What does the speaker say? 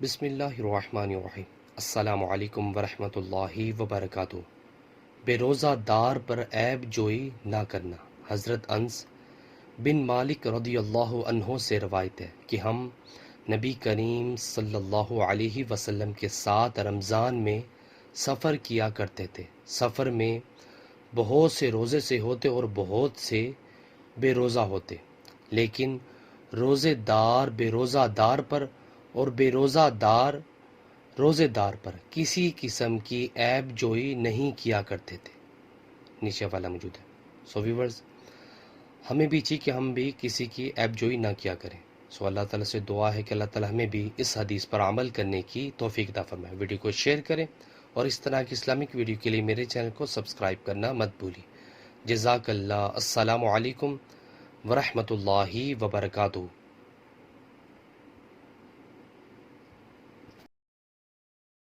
بسم اللہ الرحمن الرحیم۔ السلام علیکم ورحمۃ اللہ وبرکاتہ۔ بے روزہ دار پر عیب جوئی نہ کرنا۔ حضرت انس بن مالک رضی اللہ عنہ سے روایت ہے کہ ہم نبی کریم صلی اللہ علیہ وسلم کے ساتھ رمضان میں سفر کیا کرتے تھے۔ سفر میں بہت سے روزے سے ہوتے اور بہت سے بے روزہ ہوتے، لیکن روزے دار بے روزہ دار پر اور بے روزہ دار روزے دار پر کسی قسم کی عیب جوئی نہیں کیا کرتے تھے۔ نیچے والا موجود ہے۔ سو ویورز، ہمیں بھی چاہیے کہ ہم بھی کسی کی عیب جوئی نہ کیا کریں۔ سو اللہ تعالیٰ سے دعا ہے کہ اللہ تعالیٰ ہمیں بھی اس حدیث پر عمل کرنے کی توفیق عطا فرمائے۔ ویڈیو کو شیئر کریں اور اس طرح کی اسلامک ویڈیو کے لیے میرے چینل کو سبسکرائب کرنا مت بھولیے۔ جزاک اللہ۔ السلام علیکم ورحمۃ اللہ وبرکاتہ۔